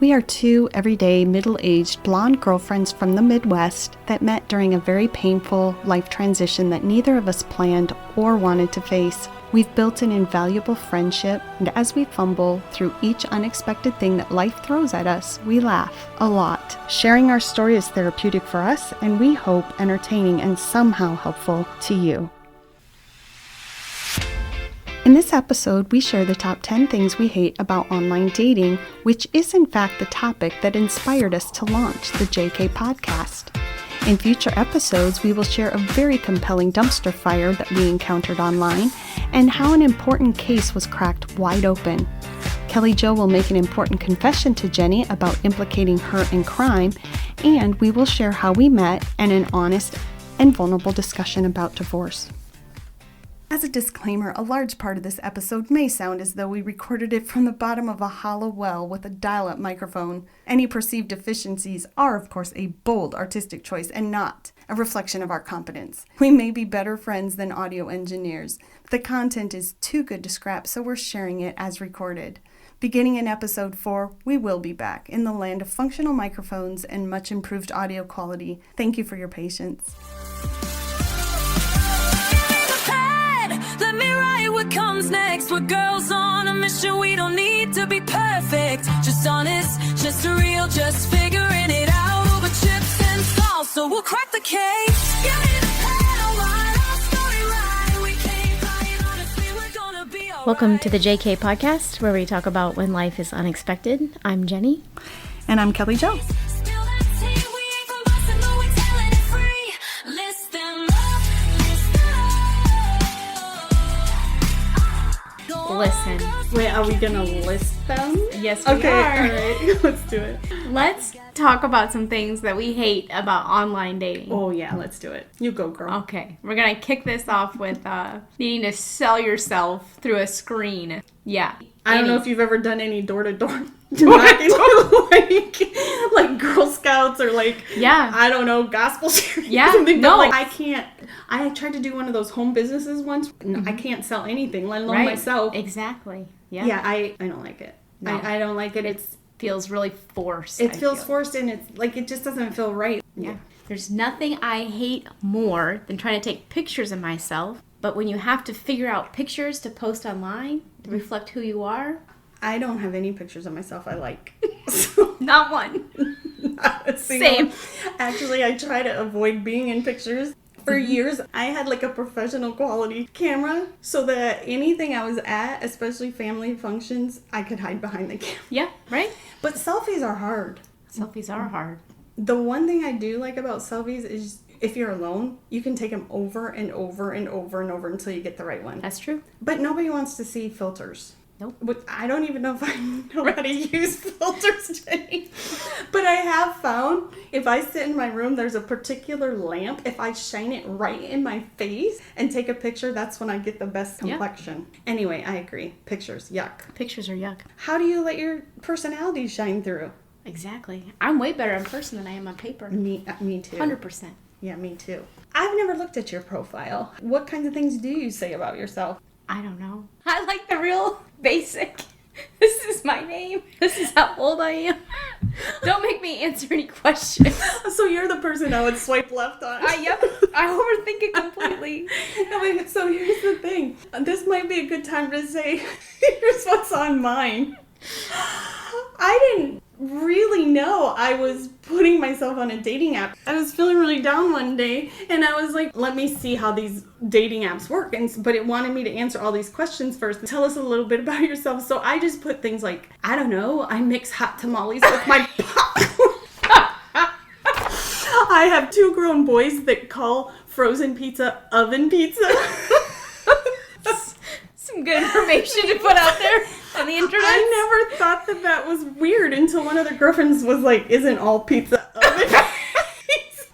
We are two everyday, middle-aged, blonde girlfriends from the Midwest that met during a very painful life transition that neither of us planned or wanted to face. We've built an invaluable friendship, and as we fumble through each unexpected thing that life throws at us, we laugh a lot. Sharing our story is therapeutic for us, and we hope entertaining and somehow helpful to you. In this episode, we share the top 10 things we hate about online dating, which is in fact the topic that inspired us to launch the JK podcast. In future episodes, we will share a very compelling dumpster fire that we encountered online and how an important case was cracked wide open. Kelly Jo will make an important confession to Jenny about implicating her in crime, and we will share how we met and an honest and vulnerable discussion about divorce. As a disclaimer, a large part of this episode may sound as though we recorded it from the bottom of a hollow well with a dial-up microphone. Any perceived deficiencies are, of course, a bold artistic choice and not a reflection of our competence. We may be better friends than audio engineers, but the content is too good to scrap, so we're sharing it as recorded. Beginning in episode 4, we will be back in the land of functional microphones and much improved audio quality. Thank you for your patience. Let me write what comes next. We're girls on a mission. We don't need to be perfect. Just honest, just real, just figuring it out over chips and salsa. We'll crack the case. Get in the pedal, line, our story right. We came flying, honestly, we're gonna be alright. Welcome to the JK podcast, where we talk about when life is unexpected. I'm Jenny. And I'm Kelly Jo. Spill that tea, we ain't from Boston, but we're telling it free. List them up, list them up. Listen. Wait, are we gonna list them? Yes, we Okay, are. alright, let's do it. Let's talk about some things that we hate about online dating. Oh yeah, let's do it. You go, girl. Okay, we're gonna kick this off with needing to sell yourself through a screen. Yeah. I don't know if you've ever done any door-to-door knocking, like Girl Scouts or like, Yeah. I don't know, gospel sharing. Yeah, or something, no. but like I can't. I tried to do one of those home businesses once. I can't sell anything, let alone Right. myself. Exactly. Yeah. Yeah, I don't like it. No. I don't like it. Feels really forced. It I feels feel. forced, and it's like it just doesn't feel right. Yeah. There's nothing I hate more than trying to take pictures of myself, but when you have to figure out pictures to post online to reflect who you are, I don't have any pictures of myself I like. So, not one. not a single Same. one. Actually, I try to avoid being in pictures. For years, I had like a professional quality camera so that anything I was at, especially family functions, I could hide behind the camera. Yeah, right? But selfies are hard. Selfies are hard. The one thing I do like about selfies is if you're alone, you can take them over and over and over and over until you get the right one. That's true. But nobody wants to see filters. Nope. But I don't even know if I know how to use filters, Jenny. But I have found if I sit in my room, there's a particular lamp. If I shine it right in my face and take a picture, that's when I get the best complexion. Anyway, I agree. Pictures, yuck. Pictures are yuck. How do you let your personality shine through? Exactly. I'm way better in person than I am on paper. Me too. 100%. Yeah, me too. I've never looked at your profile. What kinds of things do you say about yourself? I don't know. I like the real basic. This is my name. This is how old I am. Don't make me answer any questions. So you're the person I would swipe left on. Yep. I overthink it completely. No, but so here's the thing. This might be a good time to say, here's what's on mine. I didn't really know I was putting myself on a dating app. I was feeling really down one day, and I was like, let me see how these dating apps work. But it wanted me to answer all these questions first. Tell us a little bit about yourself. So I just put things like, I don't know, I mix hot tamales with my popcorn. I have 2 grown boys that call frozen pizza oven pizza. Some good information to put out there on the internet. I never thought that was weird until one of their girlfriends was like, isn't all pizza oven based?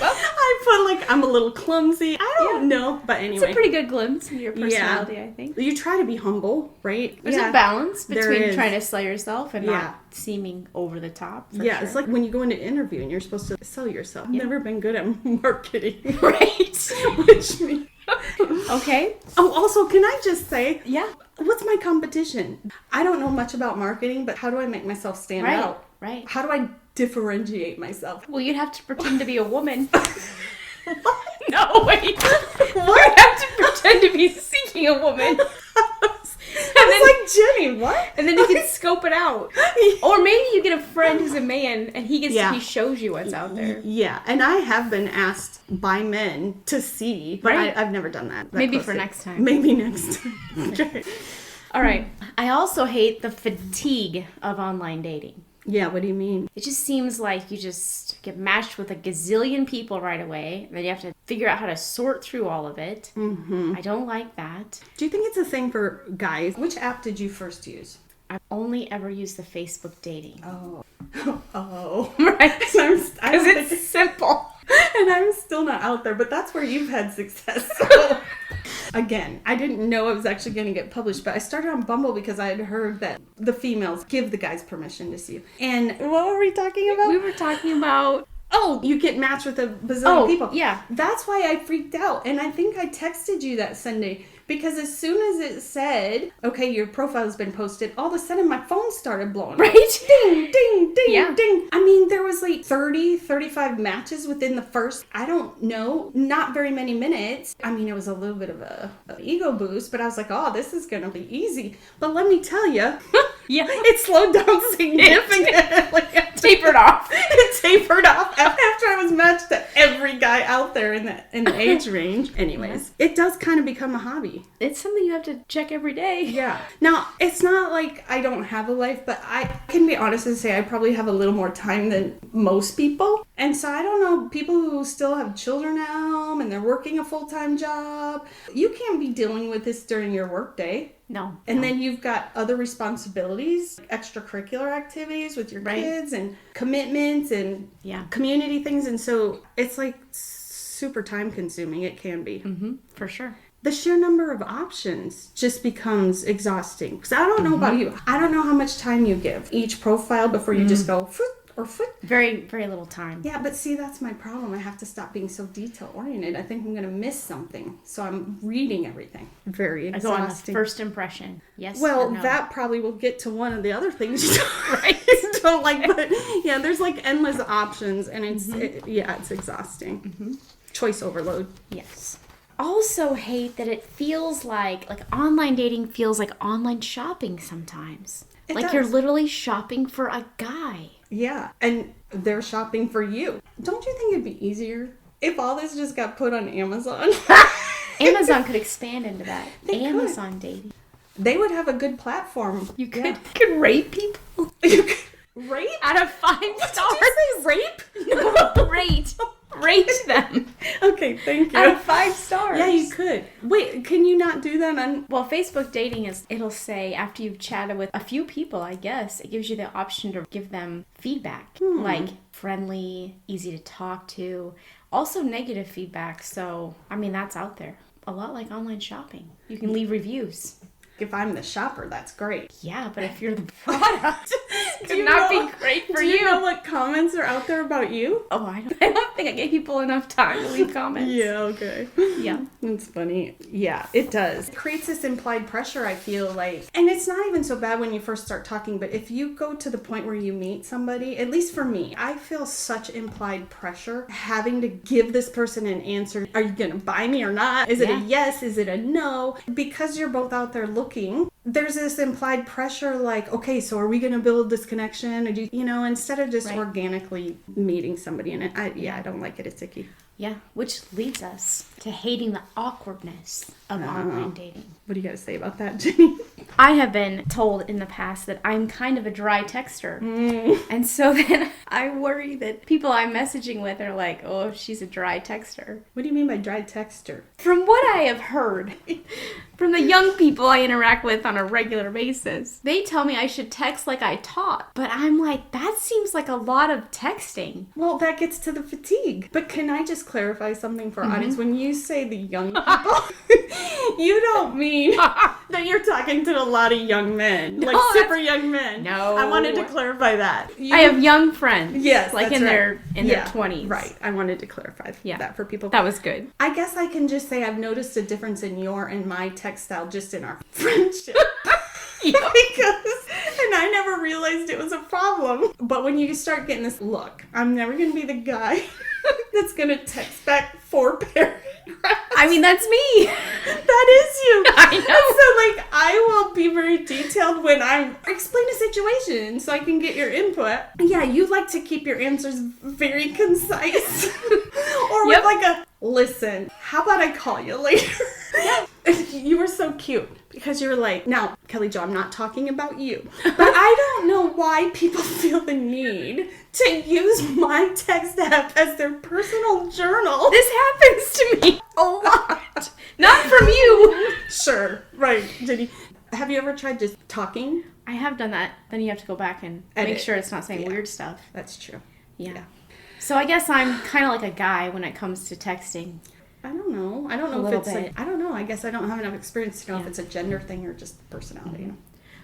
Well, I put like, I'm a little clumsy. I don't know. But anyway. It's a pretty good glimpse of your personality, I think. You try to be humble, right? There's a balance There between is. trying to sell yourself and not seeming over the top. For sure. It's like when you go into an interview and you're supposed to sell yourself. I've never been good at marketing. Right. Which means... Okay. Oh, also, can I just say... Yeah. What's my competition? I don't know much about marketing, but how do I make myself stand out? Right. How do I differentiate myself? Well, you'd have to pretend to be a woman. No, wait. You'd have to pretend to be seeking a woman. I was like, Jenny, what? And then you can scope it out. Or maybe you get a friend who's a man and he shows you what's out there. Yeah, and I have been asked by men to see, but Right. I've never done that. Maybe closely. for next time. Maybe next time. All right. I also hate the fatigue of online dating. Yeah, what do you mean? It just seems like you just get matched with a gazillion people right away. And then you have to figure out how to sort through all of it. Mm-hmm. I don't like that. Do you think it's a thing for guys? Which app did you first use? I've only ever used the Facebook dating. Oh. Right? Because It's simple. and I'm still not out there, but that's where you've had success. So. Again, I didn't know it was actually going to get published, but I started on Bumble because I had heard that the females give the guys permission to see you. And what were we talking about? We were talking about... Oh, you get matched with a bazillion people. Yeah. That's why I freaked out. And I think I texted you that Sunday because as soon as it said, okay, your profile has been posted, all of a sudden my phone started blowing up. Right? Ding, ding, ding, Yeah. ding. I mean, there was like 30, 35 matches within the first, I don't know, not very many minutes. I mean, it was a little bit of an ego boost, but I was like, oh, this is going to be easy. But let me tell you, Yeah. it slowed down significantly. Tapered off. It tapered off after I was matched to every guy out there in the age range. Anyways, it does kind of become a hobby. It's something you have to check every day. Yeah. Now, it's not like I don't have a life, but I can be honest and say I probably have a little more time than most people. And so I don't know, people who still have children at home and they're working a full-time job, you can't be dealing with this during your workday. No. And then you've got other responsibilities, extracurricular activities with your Right. kids and commitments and Yeah. community things. And so it's like super time consuming. It can be. Mm-hmm. For sure. The sheer number of options just becomes exhausting. Because I don't know about you. I don't know how much time you give each profile before you just go foot or foot. Very, very little time. Yeah, but see, that's my problem. I have to stop being so detail oriented. I think I'm going to miss something. So I'm reading everything. Very I go on the exhausting. first impression. Yes. Well, or no. that probably will get to one of the other things you Right. don't like. But yeah, there's like endless options, and it's exhausting. Choice overload. Yes. Also hate that it feels like online dating feels like online shopping sometimes. It Like does. you're literally shopping for a guy. Yeah, and they're shopping for you. Don't you think it'd be easier if all this just got put on Amazon? Amazon could expand into that. They could. Amazon dating. They would have a good platform. You could rate people Rape? out of 5 stars. Did you say rape? No, rate them Okay, thank you. out of 5 stars. Yeah, you could. Wait, can you not do that on... Well, Facebook dating it'll say after you've chatted with a few people, I guess, it gives you the option to give them feedback. Like friendly, easy to talk to, also negative feedback. So, I mean, that's out there. A lot like online shopping. You can leave reviews. If I'm the shopper, that's great. Yeah, but if you're the product, it Do could you not know- be great for Do you know what comments are out there about you? Oh, I don't think I gave people enough time to leave comments. Yeah, okay. Yeah. That's funny. Yeah, it does. It creates this implied pressure, I feel like. And it's not even so bad when you first start talking, but if you go to the point where you meet somebody, at least for me, I feel such implied pressure having to give this person an answer. Are you going to buy me or not? Is it a Yeah. yes? Is it a no? Because you're both out there looking, there's this implied pressure like, okay, so are we going to build this connection? Or instead of just Right. organically meeting somebody. And I don't like it. It's icky. Yeah, which leads us to hating the awkwardness of online dating. What do you got to say about that, Jenny? I have been told in the past that I'm kind of a dry texter. And so then I worry that people I'm messaging with are like, oh, she's a dry texter. What do you mean by dry texter? From what I have heard from the young people I interact with on a regular basis, they tell me I should text like I talk. But I'm like, that seems like a lot of texting. Well, that gets to the fatigue. But can I just clarify something for our audience? When you say the young people, you don't mean that you're talking to a lot of young men, like No, super young men. No. I wanted to clarify that. I have young friends. Yes, like that's in right. their 20s. Right. I wanted to clarify that for people. That was good. I guess I can just say I've noticed a difference in your and my text style just in our friendship. Yeah. And I never realized it was a problem. But when you start getting this, look, I'm never going to be the guy that's going to text back 4 paragraphs. I mean, that's me. That is you. I know. So, like, I will be very detailed when I explain a situation so I can get your input. Yeah, you like to keep your answers very concise. Or with like a, listen, how about I call you later? You were so cute because you were like, now, Kelly Jo, I'm not talking about you, but I don't know why people feel the need to use my text app as their personal journal. This happens to me a lot. Not from you. Sure, right, Jenny. Have you ever tried just talking? I have done that. Then you have to go back and Edit. make sure it's not saying weird stuff. That's true. Yeah. So I guess I'm kind of like a guy when it comes to texting. I don't know. I don't know if little it's bit. like, I don't know. I guess I don't have enough experience to know if it's a gender thing or just personality.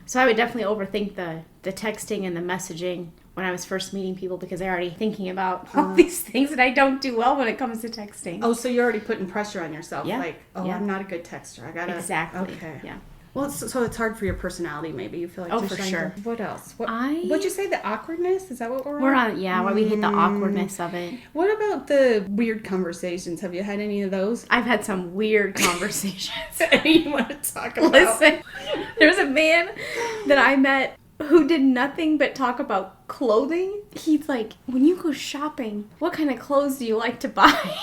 So I would definitely overthink the texting and the messaging when I was first meeting people because they're already thinking about all these things that I don't do well when it comes to texting. Oh, so you're already putting pressure on yourself. Yeah. Like, oh, Yeah. I'm not a good texter. I gotta. Exactly. Okay. Yeah. Well, so it's hard for your personality, maybe. You feel like Oh, you're for trying sure. to- What else? What'd I- you say? The awkwardness? Is that what we're We're on, yeah, where we hit the awkwardness of it. What about the weird conversations? Have you had any of those? I've had some weird conversations. Any you want to talk about? Listen, there's a man that I met who did nothing but talk about clothing. He's like, when you go shopping, what kind of clothes do you like to buy?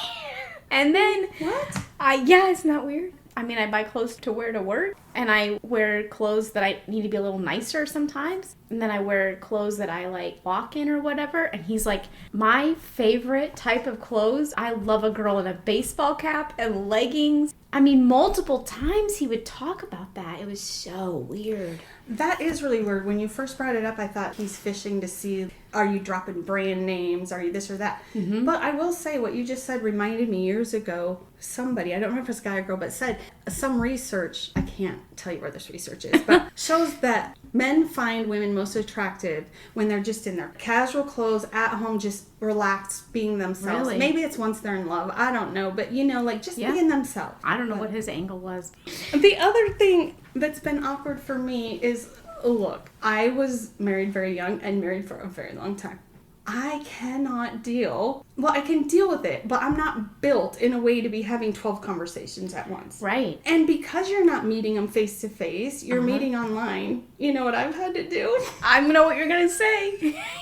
And then, What? yeah, isn't that weird? I mean, I buy clothes to wear to work, and I wear clothes that I need to be a little nicer sometimes, and then I wear clothes that I like walk in or whatever, and he's like, my favorite type of clothes, I love a girl in a baseball cap and leggings. I mean, multiple times he would talk about that. It was so weird. That is really weird. When you first brought it up, I thought he's fishing to see, are you dropping brand names? Are you this or that? Mm-hmm. But I will say what you just said reminded me years ago, somebody, I don't remember if it's a guy or girl, but said some research, I can't tell you where this research is, but shows that men find women most attractive when they're just in their casual clothes, at home, just relaxed, being themselves. Really? Maybe it's once they're in love. I don't know. But, you know, like just being themselves. I don't know what his angle was. The other thing that's been awkward for me is, look, I was married very young and married for a very long time. I cannot deal. Well, I can deal with it, but I'm not built in a way to be having 12 conversations at once. Right. And because you're not meeting them face to face, you're meeting online. You know what I've had to do? I know what you're going to say.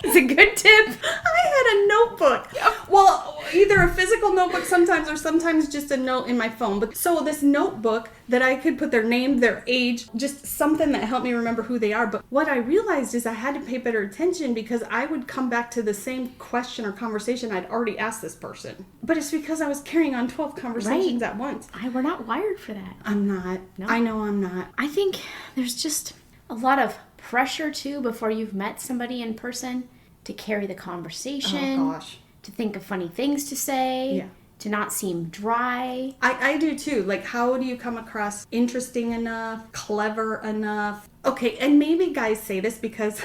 It's a good tip. I had a notebook. Well, either a physical notebook sometimes or sometimes just a note in my phone. But so this notebook that I could put their name, their age, just something that helped me remember who they are. But what I realized is I had to pay better attention because I would come back to the same question or conversation I'd already asked this person. But it's because I was carrying on 12 conversations at once. We're not wired for that. I'm not. No. I know I'm not. I think there's just a lot of pressure too before you've met somebody in person to carry the conversation. Oh gosh. To think of funny things to say. Yeah. To not seem dry. I do too. Like, how do you come across interesting enough, clever enough? Okay, and maybe guys say this because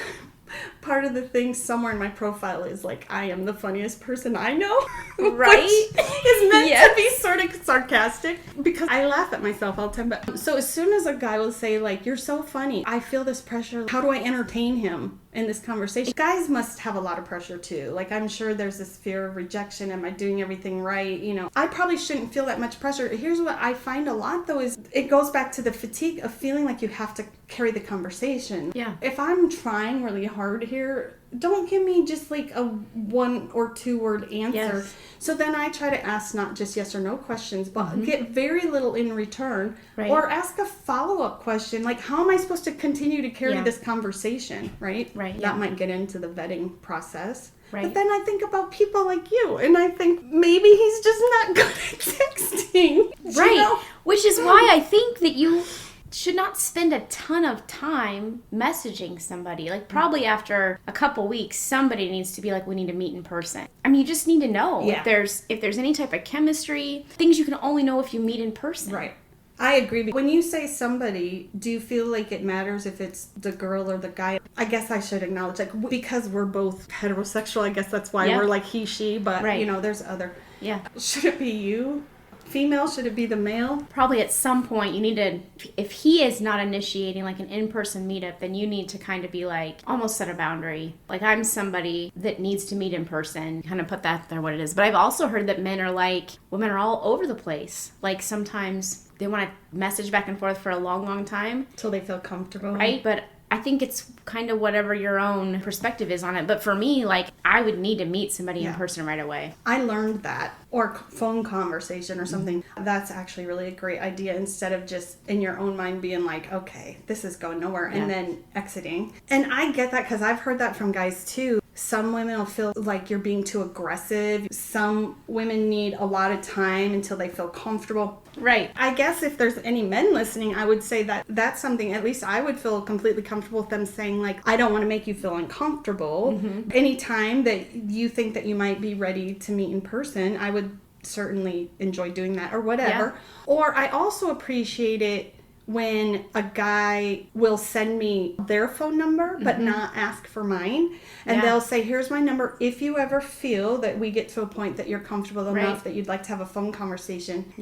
part of the thing somewhere in my profile is like, I am the funniest person I know. Right? Which is meant Yes. to be sort of sarcastic because I laugh at myself all the time. But so as soon as a guy will say like, you're so funny, I feel this pressure. How do I entertain him in this conversation? Guys must have a lot of pressure too. Like, I'm sure there's this fear of rejection. Am I doing everything right? You know, I probably shouldn't feel that much pressure. Here's what I find a lot though is it goes back to the fatigue of feeling like you have to carry the conversation. Yeah. If I'm trying really hard here, don't give me just like a 1 or 2 word answer. Yes. So then I try to ask not just yes or no questions, but get very little in return. Right. Or ask a follow-up question, like how am I supposed to continue to carry Yeah. this conversation, right? Right, That yeah. might get into the vetting process. Right. But then I think about people like you, and I think maybe he's just not good at texting. Right. You know? Which is why I think that you should not spend a ton of time messaging somebody. Like, probably after a couple weeks, somebody needs to be like, we need to meet in person. I mean, you just need to know Yeah. if there's any type of chemistry, things you can only know if you meet in person. Right. I agree. When you say somebody, do you feel like it matters if it's the girl or the guy? I guess I should acknowledge, like, because we're both heterosexual, I guess that's why Yeah. we're like he, she, but, Right. you know, there's other. Yeah. Should it be you? female? Should it be the male? Probably at some point you need to, if he is not initiating like an in-person meetup, then you need to kind of be like, almost set a boundary. Like, I'm somebody that needs to meet in person, kind of put that there what it is. But I've also heard that men are like, women are all over the place. Like, sometimes they want to message back and forth for a long, long time. Till they feel comfortable. Right? But I think it's kind of whatever your own perspective is on it. But for me, like, I would need to meet somebody in person right away. I learned that. Or phone conversation or something. That's actually really a great idea, instead of just in your own mind being like, okay, this is going nowhere, and then exiting. And I get that because I've heard that from guys too. Some women will feel like you're being too aggressive. Some women need a lot of time until they feel comfortable. Right. I guess if there's any men listening, I would say that that's something, at least I would feel completely comfortable with them saying, like, I don't want to make you feel uncomfortable. Anytime that you think that you might be ready to meet in person, I would certainly enjoy doing that, or whatever. Or I also appreciate it when a guy will send me their phone number but not ask for mine, and they'll say, here's my number if you ever feel that we get to a point that you're comfortable enough that you'd like to have a phone conversation.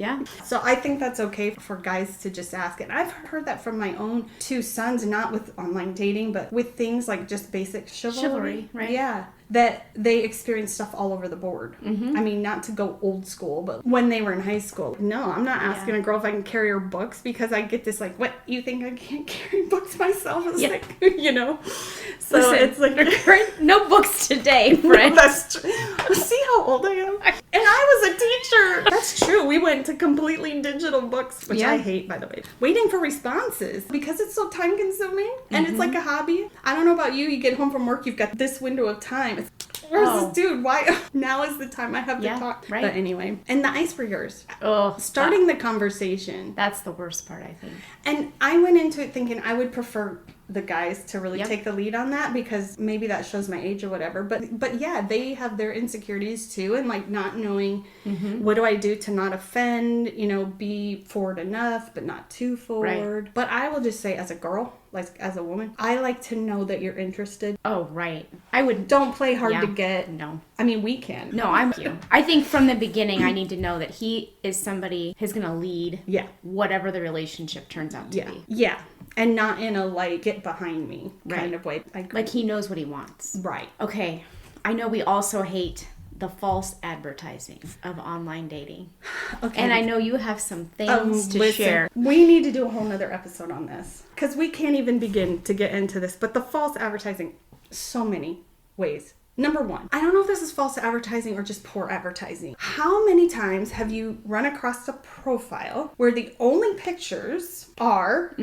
So I think that's okay for guys to just ask it. I've heard that from my own 2 sons, not with online dating, but with things like just basic chivalry. That they experience stuff all over the board. I mean, not to go old school, but when they were in high school, no, I'm not asking a girl if I can carry her books, because I get this like, what, you think I can't carry books myself? It's like, you know? So listen, it's like, no books today, friend. That's true. See how old I am? And I was a teacher. That's true. We went to completely digital books, which I hate, by the way. Waiting for responses, because it's so time consuming, and it's like a hobby. I don't know about you. You get home from work, you've got this window of time. Where's this dude? Why? Now is the time I have to talk. Right. But anyway. And the icebreakers. Starting the conversation. That's the worst part, I think. And I went into it thinking I would prefer the guys to really take the lead on that, because maybe that shows my age or whatever. But yeah, they have their insecurities too, and like not knowing what do I do to not offend, you know, be forward enough but not too forward. Right. But I will just say, as a girl, like as a woman, I like to know that you're interested. Oh, right. I would. Don't play hard to get. No. I mean, we can. No, I'm with you. I think from the beginning, I need to know that he is somebody who's going to lead whatever the relationship turns out to be. Yeah. And not in a, like, get behind me kind of way. Like, he knows what he wants. Right. Okay. I know we also hate the false advertising of online dating. Okay. And I know you have some things to share. We need to do a whole nother episode on this, because we can't even begin to get into this. But the false advertising, so many ways. Number 1, I don't know if this is false advertising or just poor advertising. How many times have you run across a profile where the only pictures are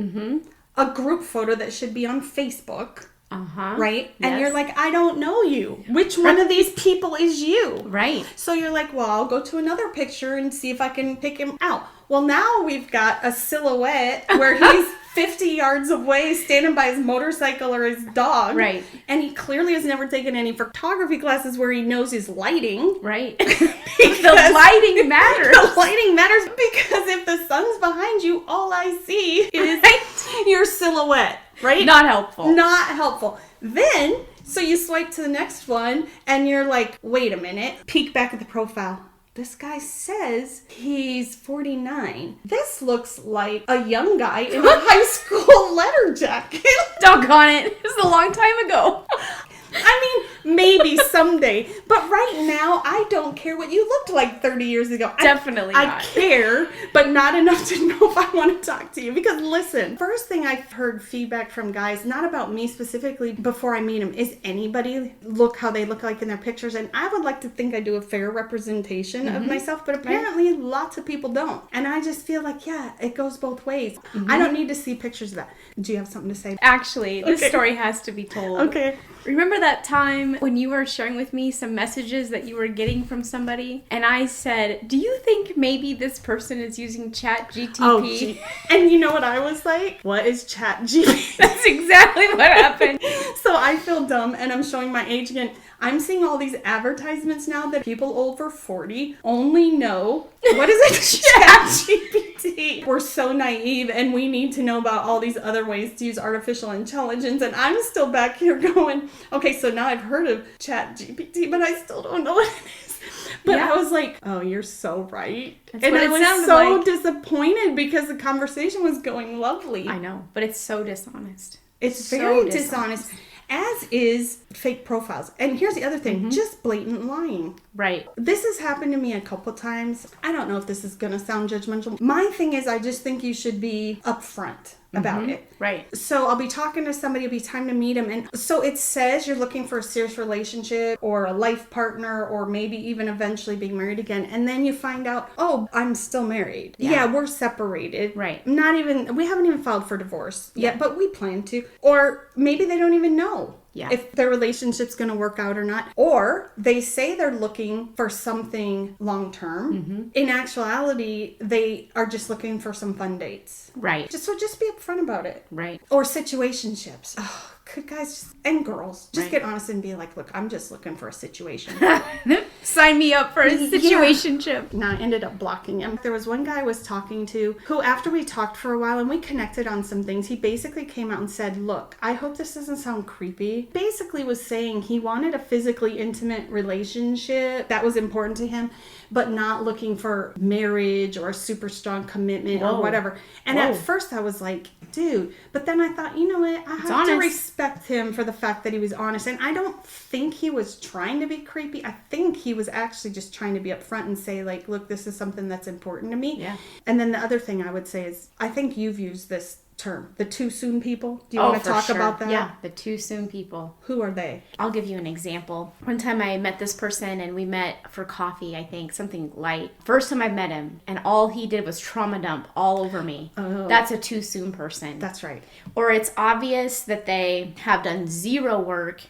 a group photo that should be on Facebook? Right? And you're like, I don't know you. Which one of these people is you? Right. So you're like, well, I'll go to another picture and see if I can pick him out. Well, now we've got a silhouette where he's 50 yards away standing by his motorcycle or his dog. Right. And he clearly has never taken any photography classes where he knows his lighting. Right. The lighting matters. The lighting matters, because if the sun's behind you, all I see is your silhouette. Right? Not helpful. Not helpful. Then, so you swipe to the next one and you're like, wait a minute. Peek back at the profile. This guy says he's 49. This looks like a young guy in a high school letter jacket. Doggone it. It was a long time ago. I mean, maybe someday. But right now, I don't care what you looked like 30 years ago. Definitely not. I care, but not enough to know if I want to talk to you. Because listen, first thing I've heard feedback from guys, not about me specifically, before I meet them, is anybody look how they look like in their pictures. And I would like to think I do a fair representation of myself, but apparently lots of people don't. And I just feel like, yeah, it goes both ways. I don't need to see pictures of that. Do you have something to say? Actually, this story has to be told. Okay. Remember that time when you were sharing with me some messages that you were getting from somebody? And I said, do you think maybe this person is using ChatGPT? And you know what I was like? What is ChatGPT? That's exactly what happened. So I feel dumb and I'm showing my age again. I'm seeing all these advertisements now that people over 40 only know, what is it? ChatGPT. We're so naive and we need to know about all these other ways to use artificial intelligence. And I'm still back here going, okay, so now I've heard of ChatGPT, but I still don't know what it is. But I was like, oh, you're so right. That's and what I it was sounded so like. disappointed because the conversation was going lovely. I know, but it's so dishonest. It's So very dishonest, as is fake profiles. And here's the other thing, just blatant lying. Right. This has happened to me a couple times. I don't know if this is going to sound judgmental. My thing is, I just think you should be upfront about it. Right. So I'll be talking to somebody, it'll be time to meet them. And so it says you're looking for a serious relationship or a life partner or maybe even eventually being married again. And then you find out, oh, I'm still married. Yeah, we're separated. Right. We haven't even filed for divorce yet, but we plan to. Or maybe they don't even know. Yeah. If their relationship's going to work out or not. Or they say they're looking for something long term. In actuality, they are just looking for some fun dates. Right. Just be upfront about it. Right. Or situationships. Oh, could guys and girls just Right. get honest and be like, look, I'm just looking for a situation. Sign me up for a situationship. No, I ended up blocking him. There was one guy I was talking to who, after we talked for a while and we connected on some things, he basically came out and said, look, I hope this doesn't sound creepy. Basically was saying he wanted a physically intimate relationship that was important to him, but not looking for marriage or a super strong commitment or whatever. And at first I was like, dude, but then I thought, you know what? I have to respect him for the fact that he was honest. And I don't think he was trying to be creepy. I think he was actually just trying to be upfront and say, like, look, this is something that's important to me. Yeah. And then the other thing I would say is, I think you've used this term, the too soon people. Do you want to talk about that? Yeah, the too soon people. Who are they? I'll give you an example. One time I met this person and we met for coffee, I think, something light. First time I met him and all he did was trauma dump all over me. Oh. That's a too soon person. That's right. Or it's obvious that they have done zero work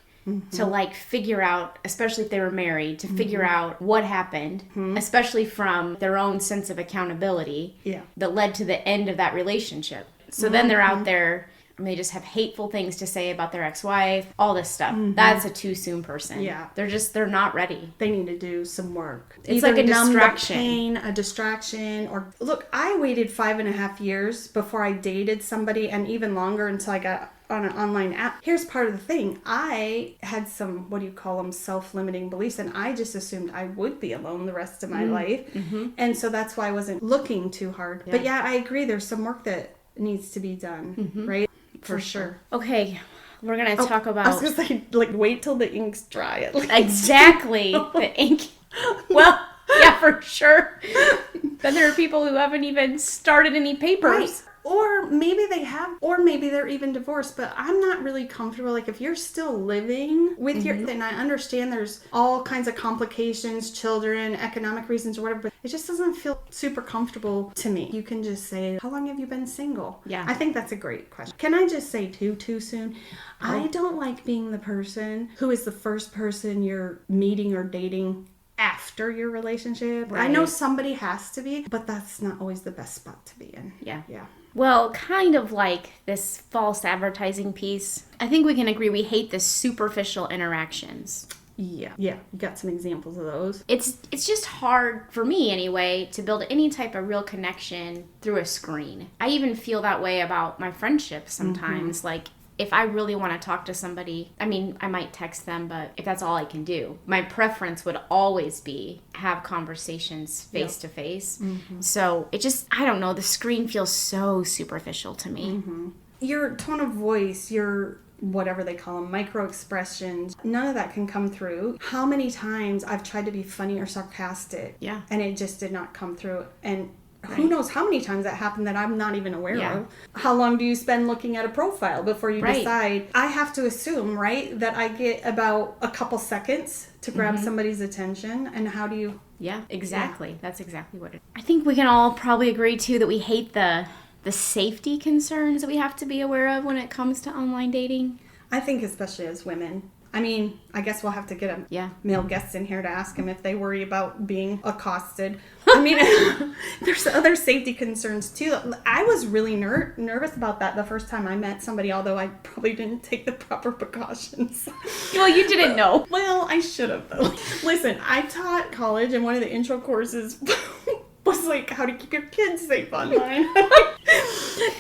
to like figure out, especially if they were married, to figure out what happened, especially from their own sense of accountability that led to the end of that relationship. So then they're out there and they just have hateful things to say about their ex-wife, all this stuff. That's a too soon person. Yeah. They're not ready. They need to do some work. It's Either like a numb the distraction. pain, a distraction, or look, I waited 5.5 years before I dated somebody, and even longer until I got on an online app. Here's part of the thing. I had some, what do you call them, self-limiting beliefs, and I just assumed I would be alone the rest of my life. And so that's why I wasn't looking too hard. But yeah, I agree. There's some work that needs to be done, right? For sure. Okay, we're going to talk about... I was going to say, like, wait till the ink's dry at least. Exactly. The ink. Well, yeah, for sure. Then there are people who haven't even started any papers. Right. Or maybe they have, or maybe they're even divorced, but I'm not really comfortable. Like, if you're still living with your, then I understand there's all kinds of complications, children, economic reasons, or whatever, but it just doesn't feel super comfortable to me. You can just say, how long have you been single? Yeah. I think that's a great question. Can I just say too soon? I don't like being the person who is the first person you're meeting or dating after your relationship. Right. I know somebody has to be, but that's not always the best spot to be in. Yeah. Yeah. Well, kind of like this false advertising piece. I think we can agree we hate the superficial interactions. Yeah. You got some examples of those. It's just hard, for me anyway, to build any type of real connection through a screen. I even feel that way about my friendships sometimes. Like, if I really want to talk to somebody, I mean, I might text them, but if that's all I can do, my preference would always be have conversations face to face. So it just, I don't know, the screen feels so superficial to me. Your tone of voice, your whatever they call them, micro expressions, none of that can come through. How many times I've tried to be funny or sarcastic, Yeah. and it just did not come through. And who knows how many times that happened that I'm not even aware of. How long do you spend looking at a profile before you decide? I have to assume, right, that I get about a couple seconds to grab somebody's attention. And how do you... Yeah, exactly. That's exactly what it is. I think we can all probably agree, too, that we hate the safety concerns that we have to be aware of when it comes to online dating. I think especially as women, I mean, I guess we'll have to get a male guest in here to ask them if they worry about being accosted. I mean, there's other safety concerns too. I was really nervous about that the first time I met somebody, although I probably didn't take the proper precautions. Well, you didn't know. Well, I should have though. Listen, I taught college and one of the intro courses was like how to keep your kids safe online.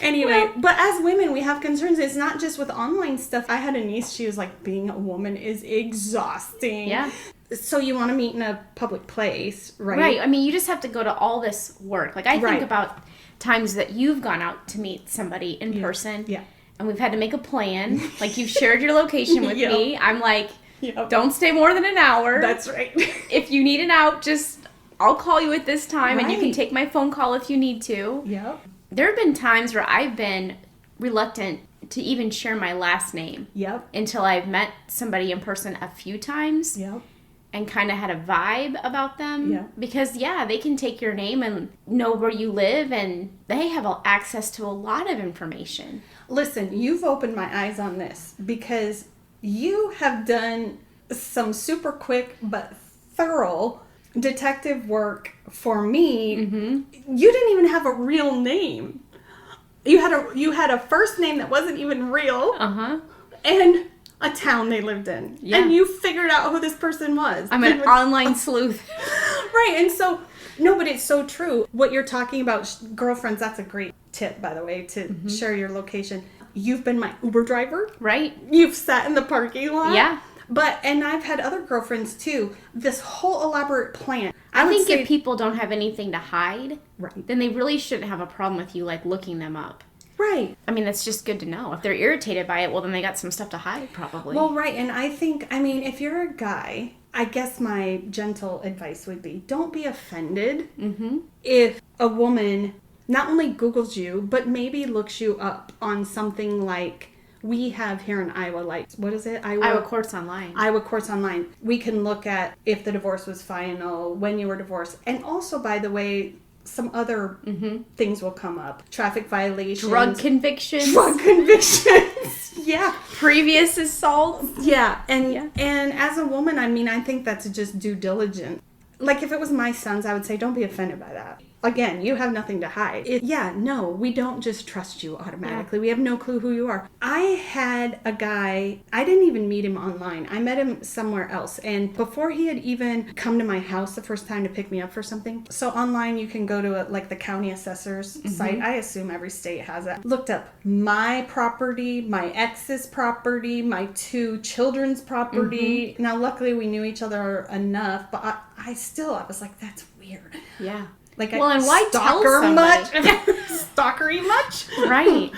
Anyway, but as women, we have concerns. It's not just with online stuff. I had a niece, she was like, being a woman is exhausting. Yeah. So you want to meet in a public place, right? Right. I mean, you just have to go to all this work. Like, I think about times that you've gone out to meet somebody in person. Yeah. And we've had to make a plan. Like, you've shared your location with me. I'm like, don't stay more than an hour. That's right. If you need an out, I'll call you at this time, and you can take my phone call if you need to. Yep. There have been times where I've been reluctant to even share my last name. Yep. Until I've met somebody in person a few times. Yep. And kind of had a vibe about them. Yeah. Because, they can take your name and know where you live, and they have access to a lot of information. Listen, you've opened my eyes on this because you have done some super quick but thorough detective work for me. Mm-hmm. You didn't even have a real name. You had a first name that wasn't even real. Uh-huh. And a town they lived in. Yeah. And you figured out who this person was. I'm an online sleuth. Right. And so, no, but it's so true. What you're talking about, girlfriends, that's a great tip, by the way, to share your location. You've been my Uber driver. Right. You've sat in the parking lot. Yeah. And I've had other girlfriends too. This whole elaborate plan. I think if people don't have anything to hide, right, then they really shouldn't have a problem with you, like, looking them up. Right. I mean, that's just good to know. If they're irritated by it, well, then they got some stuff to hide, probably. Well, right. And I think, if you're a guy, I guess my gentle advice would be, don't be offended if a woman not only Googles you, but maybe looks you up on something like we have here in Iowa, like, what is it? Iowa Courts Online. Iowa Courts Online. We can look at if the divorce was final, when you were divorced. And also, by the way, some other things will come up. Traffic violations. Drug convictions. Yeah. Previous assaults. Yeah. And as a woman, I think that's just due diligence. Like, if it was my sons, I would say, don't be offended by that. Again, you have nothing to hide. We don't just trust you automatically. Yeah. We have no clue who you are. I had a guy, I didn't even meet him online. I met him somewhere else. And before he had even come to my house the first time to pick me up for something. So online, you can go to the county assessor's site. I assume every state has it. Looked up my property, my ex's property, my 2 children's property. Now, luckily, we knew each other enough, but I was like, that's weird. Yeah. Like, and why tell somebody? Stalkery much? Right.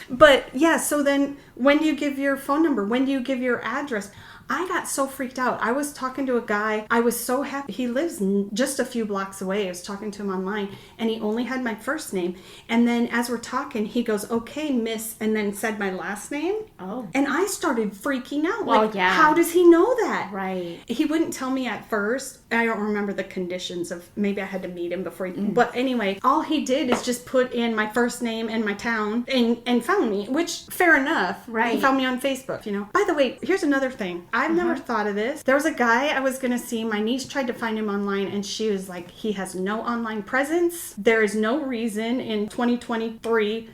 But yeah, so then when do you give your phone number? When do you give your address? I got so freaked out. I was talking to a guy. I was so happy. He lives just a few blocks away. I was talking to him online, and he only had my first name. And then as we're talking, he goes, okay, miss, and then said my last name. Oh. And I started freaking out. Well, yeah. How does he know that? Right. He wouldn't tell me at first. I don't remember the conditions of, maybe I had to meet him before he, but anyway, all he did is just put in my first name and my town and found me, which, fair enough. Right. He found me on Facebook, By the way, here's another thing. I've never thought of this. There was a guy I was going to see. My niece tried to find him online, and she was like, he has no online presence. There is no reason in 2023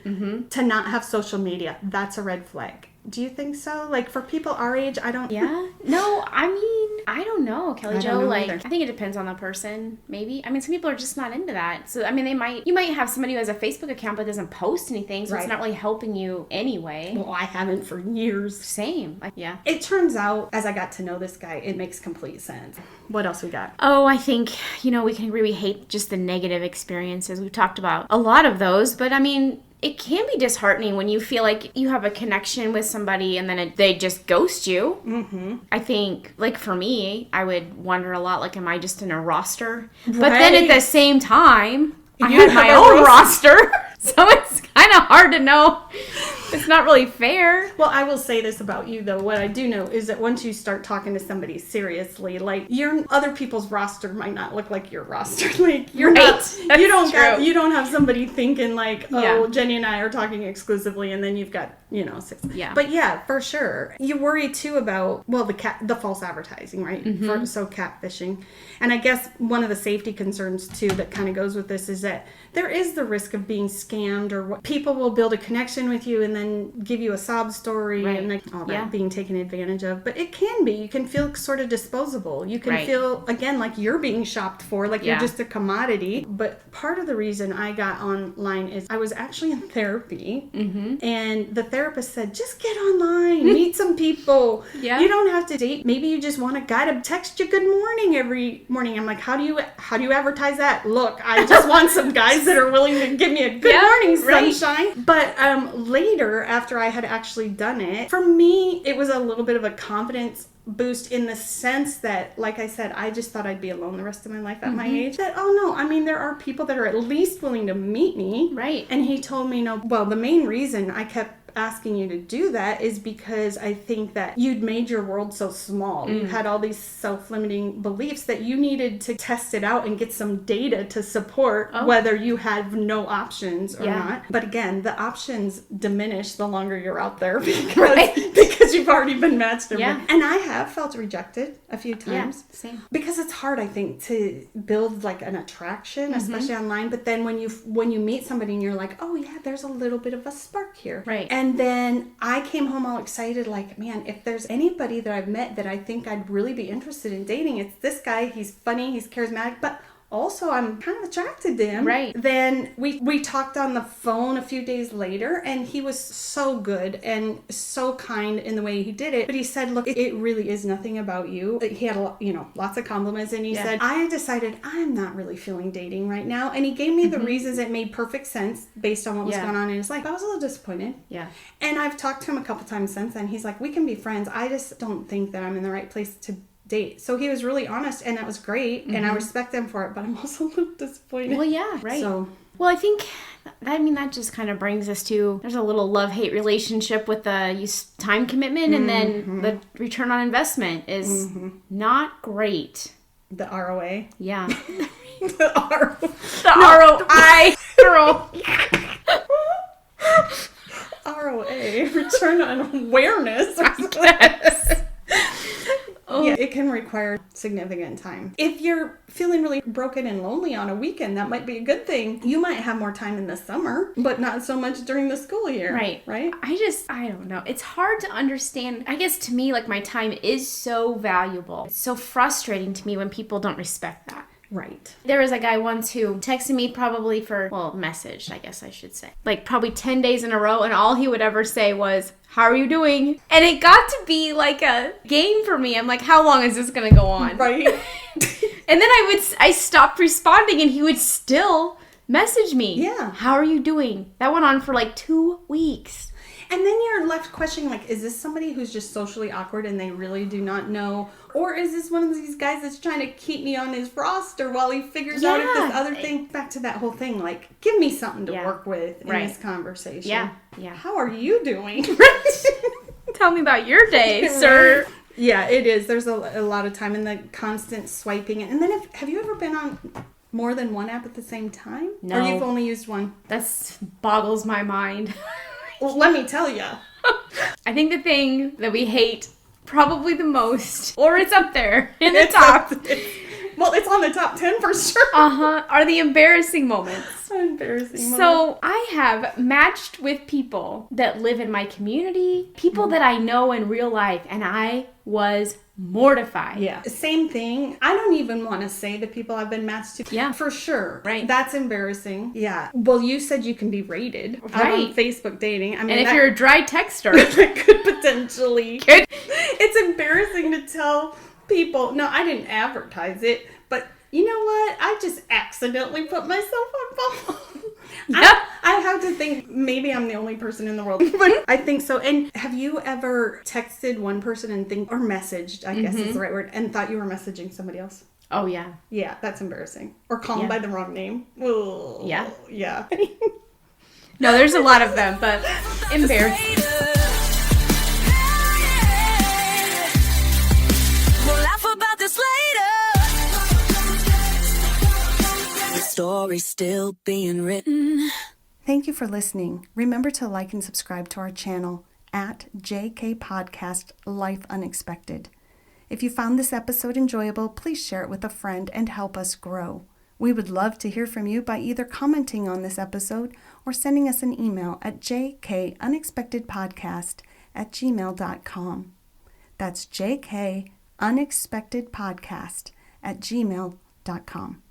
to not have social media. That's a red flag. Do you think so? Like, for people our age, I don't... Yeah. No, I don't know, Kelly Jo. Either. I think it depends on the person, maybe. Some people are just not into that. So, you might have somebody who has a Facebook account but doesn't post anything, so it's not really helping you anyway. Well, I haven't for years. Same. Yeah. It turns out, as I got to know this guy, it makes complete sense. What else we got? Oh, I think, we can agree we hate just the negative experiences. We've talked about a lot of those, but it can be disheartening when you feel like you have a connection with somebody and then they just ghost you. Mm-hmm. I think, for me, I would wonder a lot, am I just in a roster? Right. But then at the same time, I have my own roster. So it's kind of hard to know. It's not really fair. Well, I will say this about you, though. What I do know is that once you start talking to somebody seriously, your other people's roster might not look like your roster. You're not. You don't have somebody thinking Jenny and I are talking exclusively, and then you've got you know, 6. Yeah. But yeah, for sure. You worry too about, well, the false advertising, right? So catfishing. And I guess one of the safety concerns too that kind of goes with this is that there is the risk of being scammed, or people will build a connection with you and then give you a sob story and like all that being taken advantage of. But it can be. You can feel sort of disposable. You can feel, again, like you're being shopped for, like you're just a commodity. But part of the reason I got online is I was actually in therapy, and the therapist said, just get online, meet some people. You don't have to date. Maybe you just want a guy to text you good morning every morning. I'm like, how do you advertise that? Look, I just want some guys that are willing to give me a good morning sunshine. But later, after I had actually done it, for me, it was a little bit of a confidence boost in the sense that, like I said, I just thought I'd be alone the rest of my life at my age. That, oh no, I mean, there are people that are at least willing to meet me. Right. And he told me, no, well, the main reason I kept asking you to do that is because I think that you'd made your world so small. You had all these self-limiting beliefs that you needed to test it out and get some data to support whether you have no options or not. But again, the options diminish the longer you're out there because you've already been matched. And I have felt rejected a few times. Same. Because it's hard, I think, to build like an attraction, especially online. But then when you meet somebody and you're like, oh yeah, there's a little bit of a spark here. Right. And then I came home all excited, like, man, if there's anybody that I've met that I think I'd really be interested in dating, it's this guy. He's funny, he's charismatic, but also I'm kind of attracted to him. Right. Then we talked on the phone a few days later, and he was so good and so kind in the way he did it. But he said, look, it really is nothing about you. He had lots of compliments, and he said, I decided I'm not really feeling dating right now. And he gave me the reasons that made perfect sense based on what was going on in his life. I was a little disappointed. Yeah. And I've talked to him a couple times since then. He's like, we can be friends. I just don't think that I'm in the right place to date. So he was really honest, and that was great, and I respect him for it, but I'm also a little disappointed. Well, yeah, right. So, well, I think that just kind of brings us to, there's a little love-hate relationship with the time commitment, and then the return on investment is not great. The ROA? Yeah. The ROI, girl. ROA, return on awareness. Or something. Yeah, it can require significant time. If you're feeling really broken and lonely on a weekend, that might be a good thing. You might have more time in the summer, but not so much during the school year. Right. I don't know. It's hard to understand. I guess to me, like, my time is so valuable. It's so frustrating to me when people don't respect that. Right. There was a guy once who texted me probably messaged, I guess I should say, like probably 10 days in a row, and all he would ever say was, how are you doing? And it got to be like a game for me. I'm like, how long is this going to go on? Right. And then I stopped responding, and he would still message me. Yeah. How are you doing? That went on for like 2 weeks. And then you're left questioning, like, is this somebody who's just socially awkward and they really do not know? Or is this one of these guys that's trying to keep me on his roster while he figures out if this other thing, back to that whole thing, like, give me something to work with in this conversation. Yeah. How are you doing? Tell me about your day, sir. Yeah, it is. There's a lot of time in the constant swiping. And then have you ever been on more than one app at the same time? No. Or you've only used one? That boggles my mind. Well, let me tell you. I think the thing that we hate probably the most, or it's up there in the top. Well, it's on the top 10 for sure. Are the embarrassing moments. Embarrassing moments. So I have matched with people that live in my community, people that I know in real life, and I was mortified. Yeah. Same thing. I don't even want to say the people I've been matched to. Yeah. For sure. Right. That's embarrassing. Yeah. Well, you said you can be rated on Facebook dating. I mean, and if you're a dry texter, that could potentially. It's embarrassing to tell people. No, I didn't advertise it, but you know what? I just accidentally put myself on phone. Yeah. I have to think maybe I'm the only person in the world, but I think so. And have you ever texted one person and or messaged, I guess is the right word, and thought you were messaging somebody else? Oh, yeah. Yeah, that's embarrassing. Or call them by the wrong name. Ooh, yeah. Yeah. No, there's a lot of them, but embarrassing. We'll laugh about this later. The story's still being written. Thank you for listening. Remember to like and subscribe to our channel at JK Podcast Life Unexpected. If you found this episode enjoyable, please share it with a friend and help us grow. We would love to hear from you by either commenting on this episode or sending us an email at jkunexpectedpodcast@gmail.com. That's jkunexpectedpodcast@gmail.com.